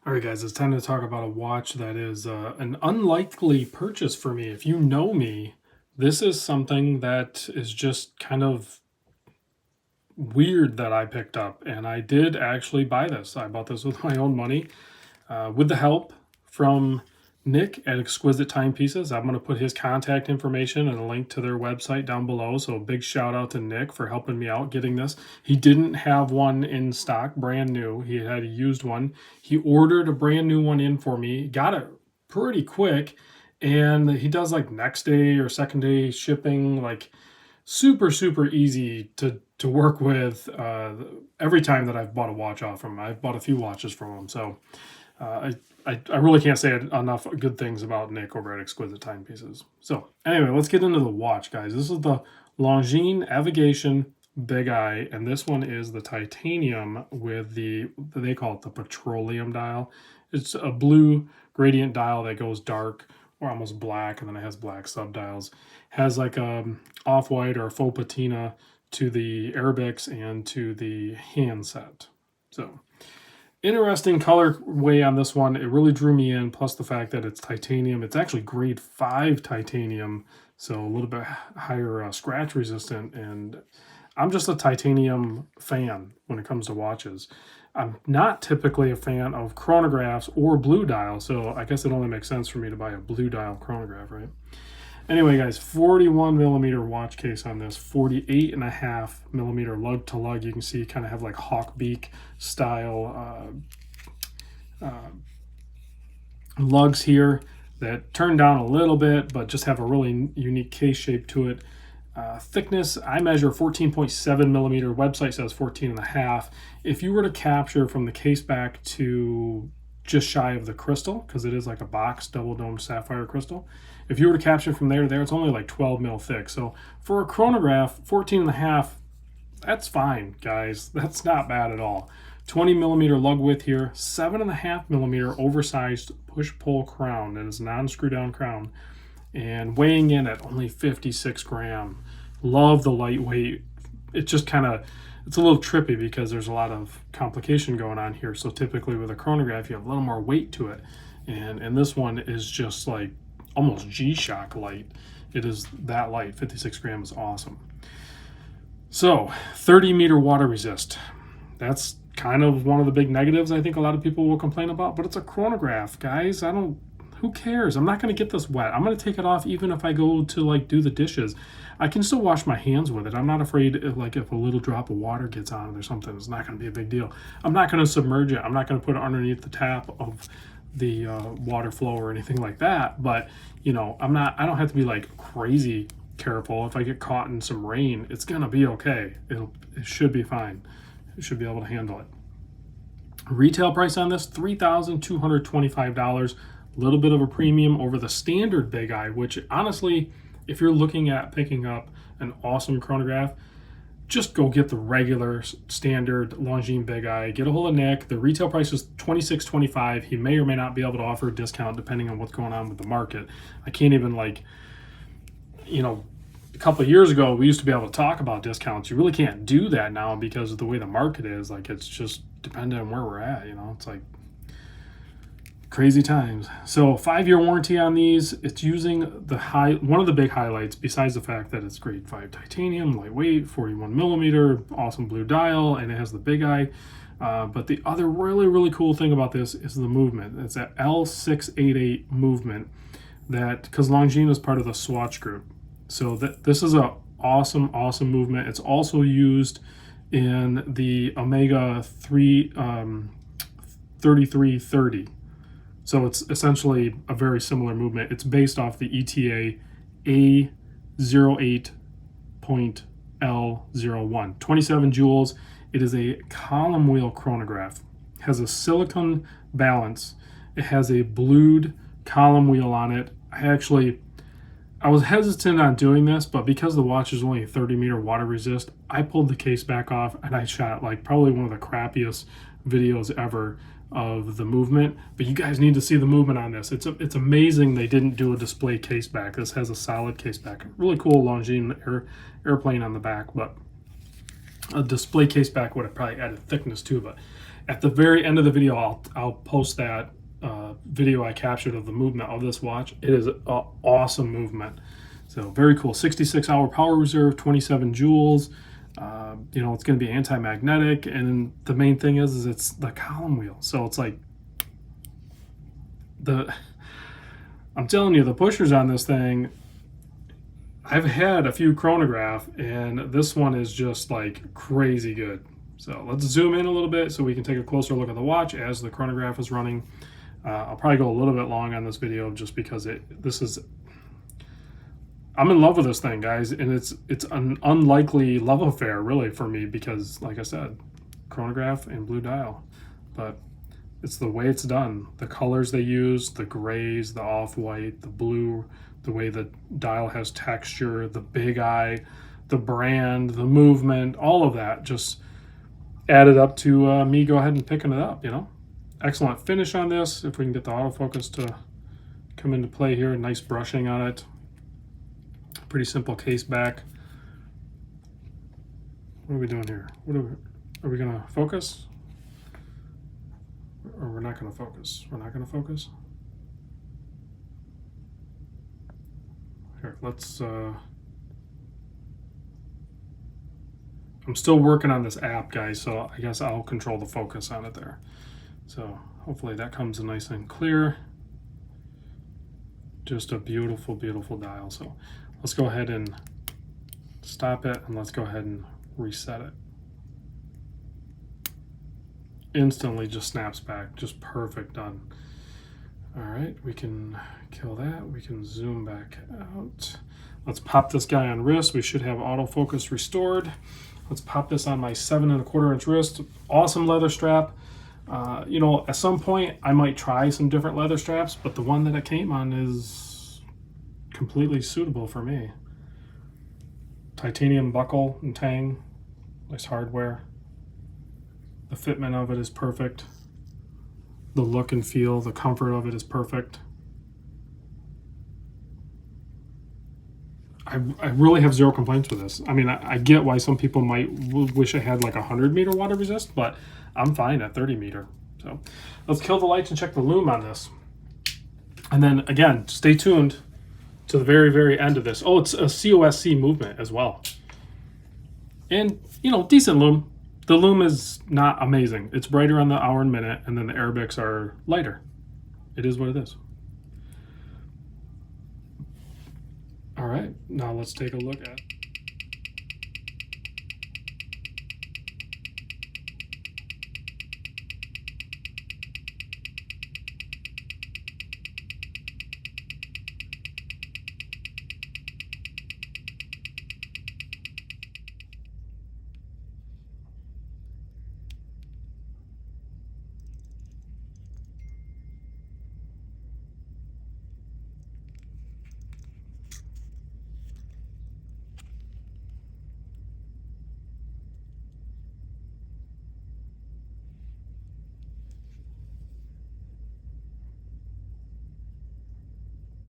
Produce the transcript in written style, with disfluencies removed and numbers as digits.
All right, guys, it's time to talk about a watch that is an unlikely purchase for me. If you know me, this is something that is just kind of weird that I picked up. And I did actually buy this. I bought this with my own money with the help from Nick at Exquisite Timepieces. I'm going to put his contact information and a link to their website down below. So a big shout out to Nick for helping me out getting this. He didn't have one in stock, brand new. He had a used one. He ordered a brand new one in for me, got it pretty quick. And he does like next day or second day shipping, like super easy to work with. Every time that I've bought a watch off from him, I've bought a few watches from him. So I really can't say enough good things about Nick over at Exquisite Timepieces. So anyway, let's get into the watch, guys. This is the Longines Avigation Big Eye, and this one is the titanium with they call it the petroleum dial. It's a blue gradient dial that goes dark or almost black, and then it has black subdials. Has like a off-white or a faux patina to the Arabics and to the handset. So interesting colorway on this one. It really drew me in, plus the fact that it's titanium. It's actually grade 5 titanium, so a little bit higher scratch resistant. And I'm just a titanium fan when it comes to watches. I'm not typically a fan of chronographs or blue dial, so I guess it only makes sense for me to buy a blue dial chronograph, right? Anyway, guys, 41 millimeter watch case on this, 48.5 millimeter lug to lug. You can see kind of have like hawk beak style lugs here that turn down a little bit, but just have a really unique case shape to it. Thickness, I measure 14.7 millimeter. Website says 14.5. If you were to capture from the case back to just shy of the crystal, because it is like a box double domed sapphire crystal, if you were to capture from there to there, it's only like 12 mil thick. So for a chronograph, 14.5, that's fine, guys. That's not bad at all. 20 millimeter lug width here, 7.5 millimeter oversized push-pull crown. That is non-screw down crown, and weighing in at only 56 gram. Love the lightweight. It just kind of, it's a little trippy because there's a lot of complication going on here. So typically with a chronograph, you have a little more weight to it. And this one is just like almost G-Shock light. It is that light. 56 gram is awesome. So 30 meter water resist. That's kind of one of the big negatives I think a lot of people will complain about, but it's a chronograph, guys. Who cares? I'm not going to get this wet. I'm going to take it off even if I go to like do the dishes. I can still wash my hands with it. I'm not afraid if a little drop of water gets on it or something, it's not going to be a big deal. I'm not going to submerge it. I'm not going to put it underneath the tap of the water flow or anything like that. But you know, I don't have to be like crazy careful. If I get caught in some rain, it's going to be okay. It should be fine. It should be able to handle it. Retail price on this, $3,225. A little bit of a premium over the standard Big Eye, which honestly, if you're looking at picking up an awesome chronograph, just go get the regular standard Longines Big Eye. Get a hold of Nick. The retail price is $26.25. He may or may not be able to offer a discount depending on what's going on with the market. I can't even a couple of years ago, we used to be able to talk about discounts. You really can't do that now because of the way the market is. Like, it's just dependent on where we're at, It's like crazy times. So 5-year warranty on these. It's using one of the big highlights, besides the fact that it's grade 5 titanium, lightweight, 41 millimeter, awesome blue dial, and it has the Big Eye. But the other really cool thing about this is the movement. It's that L688 movement because Longines is part of the Swatch group. So this is a awesome movement. It's also used in the Omega 3330. So it's essentially a very similar movement. It's based off the ETA A08.L01. 27 joules. It is a column wheel chronograph. It has a silicone balance. It has a blued column wheel on it. I was hesitant on doing this, but because the watch is only a 30 meter water resist, I pulled the case back off and I shot like probably one of the crappiest videos ever of the movement. But you guys need to see the movement on this. It's amazing they didn't do a display case back. This has a solid case back. Really cool Longines airplane on the back, but a display case back would have probably added thickness too. But At the very end of the video, I'll post that video I captured of the movement of this watch. It is an awesome movement. So very cool. 66-hour power reserve, 27 joules. You know, it's going to be anti-magnetic, and the main thing is it's the column wheel. So it's like I'm telling you, the pushers on this thing, I've had a few Chronograph, and this one is just like crazy good. So let's zoom in a little bit so we can take a closer look at the watch as the Chronograph is running. I'll probably go a little bit long on this video just because I'm in love with this thing, guys, and it's an unlikely love affair really for me because, like I said, Chronograph and blue dial, but it's the way it's done, the colors they use, the grays, the off-white, the blue, the way the dial has texture, the big eye, the brand, the movement, all of that just added up to me go ahead and picking it up, you know. Excellent finish on this. If we can get the autofocus to come into play here, nice brushing on it. Pretty simple case back. What are we doing here? Are we gonna focus? Or we're not gonna focus? We're not gonna focus? Here, let's, I'm still working on this app, guys, so I guess I'll control the focus on it there. So hopefully that comes in nice and clear. Just a beautiful, beautiful dial. So let's go ahead and stop it, and let's go ahead and reset it. Instantly just snaps back, just perfect, done. All right, we can kill that. We can zoom back out. Let's pop this guy on wrist. We should have autofocus restored. Let's pop this on my 7¼ inch wrist. Awesome leather strap. You know, at some point I might try some different leather straps, but the one that it came on is completely suitable for me. Titanium buckle and tang, nice hardware. The fitment of it is perfect. The look and feel, the comfort of it is perfect. I really have zero complaints with this. I mean, I get why some people might wish it had like 100-meter water resist, but I'm fine at 30-meter. So let's kill the lights and check the lume on this. And then again, stay tuned to the very, very end of this. Oh, it's a COSC movement as well. And, you know, decent lume. The lume is not amazing. It's brighter on the hour and minute, and then the Arabics are lighter. It is what it is. All right, now let's take a look at